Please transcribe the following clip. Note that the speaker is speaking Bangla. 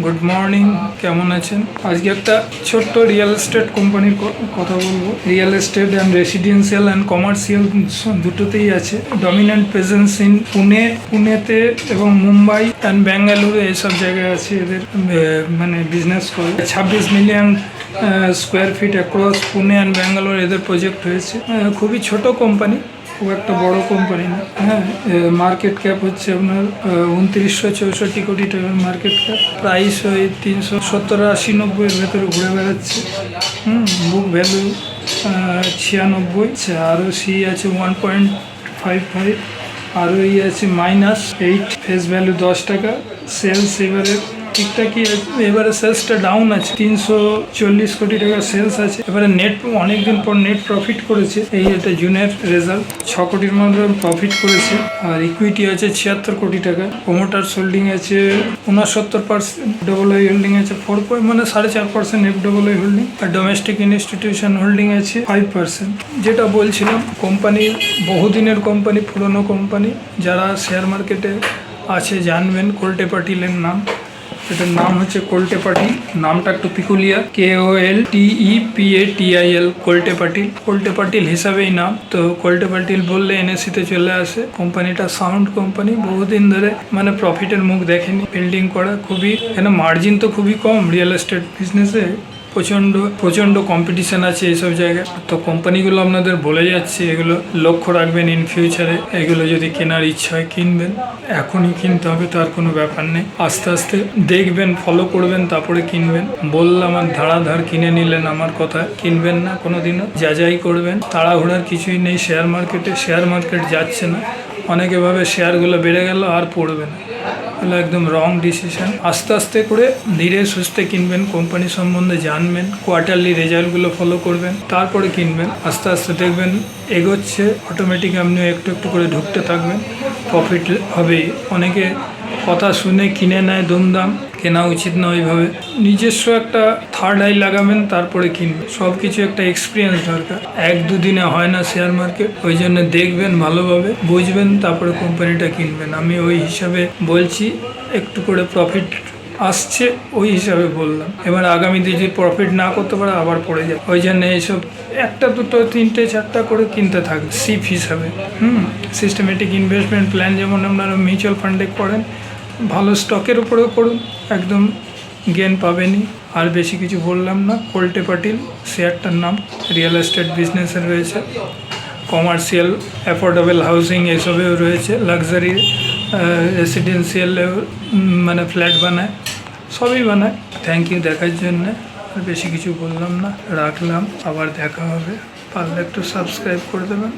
গুড মর্নিং, কেমন আছেন? আজকে একটা ছোট্ট রিয়েল এস্টেট কোম্পানির কথা বলবো। Real estate and residential and commercial দুটোতেই আছে। ডমিনেন্ট প্রেজেন্স ইন পুনেতে এবং মুম্বাই অ্যান্ড ব্যাঙ্গালুরু এইসব জায়গায় আছে। এদের মানে বিজনেস করে 26 million square feet across Pune and Bangalore এদের প্রজেক্ট হয়েছে। খুবই ছোট কোম্পানি, খুব একটা বড় কোম্পানি না। মার্কেট ক্যাপ হচ্ছে আপনার 2964 কোটি টাকার মার্কেট ক্যাপ। প্রাইস ওই 370-80-90 ভেতরে ঘুরে বেড়াচ্ছে। Book value 96। আরও সি আছে 1.55, আরও ই আছে -8। ফেস ভ্যালু 10 টাকা। সেলস এবারে ঠিকঠাকই আছে, এবারে সেলসটা ডাউন আছে, 340 কোটি টাকার সেলস আছে। এবারে নেট অনেকদিন পর নেট প্রফিট করেছে, এটা জুনের রেজাল্ট। 6 কোটির মতো প্রফিট করেছে। আর ইকুইটি আছে 76 কোটি টাকা। প্রোমোটার্স হোল্ডিং আছে 69%, ডবল-আই হোল্ডিং আছে 4.4% FAA হোল্ডিং। আর ডোমেস্টিক ইনস্টিটিউশন হোল্ডিং আছে 5%। যেটা বলছিলাম, কোম্পানি বহুদিনের কোম্পানি, পুরনো কোম্পানি। যারা শেয়ার মার্কেটে আছে জানবেন, কোল্টে পাটিলের নাম। এটার নাম হচ্ছে কোল্টে পাটিল। নামটা একটু পিকুলিয়ার, KOLTEPATIL, কোল্টে পাটিল। কোল্টে পাটিল হিসাবেই নাম, তো কোল্টে পাটিল বললে NSE-তে চলে আসে। কোম্পানিটা সাউন্ড কোম্পানি, বহুদিন ধরে মানে প্রফিটের মুখ দেখেনি। বিল্ডিং করা খুবই, কেন মার্জিন তো খুবই কম রিয়েল এস্টেট বিজনেসে। প্রচণ্ড কম্পিটিশন আছে এইসব জায়গায়। তো কোম্পানিগুলো আপনাদের বলে যাচ্ছে, এগুলো লক্ষ্য রাখবেন ইন ফিউচারে। এগুলো যদি কেনার ইচ্ছা হয় কিনবেন, এখনই কিনতে হবে তার কোনো ব্যাপার নেই। আস্তে আস্তে দেখবেন, ফলো করবেন, তারপরে কিনবেন। বললাম আর ধাড়াধাড় কিনে নিলেন আমার কথা, কিনবেন না কোনোদিনও। যাচাই করবেন, তাড়াহুড়ার কিছুই নেই শেয়ার মার্কেটে। শেয়ার মার্কেট যাচ্ছে না, অনেকে ভাবে শেয়ারগুলো বেড়ে গেল আর পড়বে না, তাহলে একদম রং ডিসিশন। আস্তে আস্তে করে ধীরে সুস্থে কিনবেন, কোম্পানি সম্বন্ধে জানবেন, কোয়ার্টারলি রেজাল্টগুলো ফলো করবেন, তারপরে কিনবেন। আস্তে আস্তে দেখবেন এগোচ্ছে, অটোমেটিক আপনিও একটু একটু করে ঢুকতে থাকবেন, প্রফিট হবেই। অনেকে কথা শুনে কিনে নেয় দুমদাম, কেনা উচিত না ওইভাবে। নিজস্ব একটা থার্ড আই লাগাবেন, তারপরে কিনবেন। সব কিছু একটা এক্সপিরিয়েন্স দরকার, 1-2 দিনে হয় না শেয়ার মার্কেট। ওই জন্য দেখবেন, ভালোভাবে বুঝবেন, তারপরে কোম্পানিটা কিনবেন। আমি ওই হিসাবে বলছি, একটু করে প্রফিট আসছে ওই হিসাবে বললাম। এবার আগামীতে যদি প্রফিট না করতে পারে আবার পড়ে যায়। ওই জন্য এইসব 1টা 2টো 3টে 4টা করে কিনতে থাকবে সিপ হিসাবে। সিস্টেমেটিক ইনভেস্টমেন্ট প্ল্যান, যেমন আপনারা মিউচুয়াল ফান্ডে করেন, ভালো স্টকের উপরেও করুন, একদম গেন পাবেনই। আর বেশি কিছু বললাম না। কোল্টে পাটিল শেয়ারটার নাম। রিয়েল এস্টেট বিজনেসে রয়েছে, কমার্শিয়াল, অ্যাফোর্ডেবল হাউসিং এসবেও রয়েছে, লাক্সারি রেসিডেন্সিয়ালেও মানে ফ্ল্যাট বানায়, সবই বানায়। থ্যাংক ইউ দেখার জন্য। আর বেশি কিছু বললাম না, রাখলাম। আবার দেখা হবে, পারলে একটু সাবস্ক্রাইব করে দেবেন।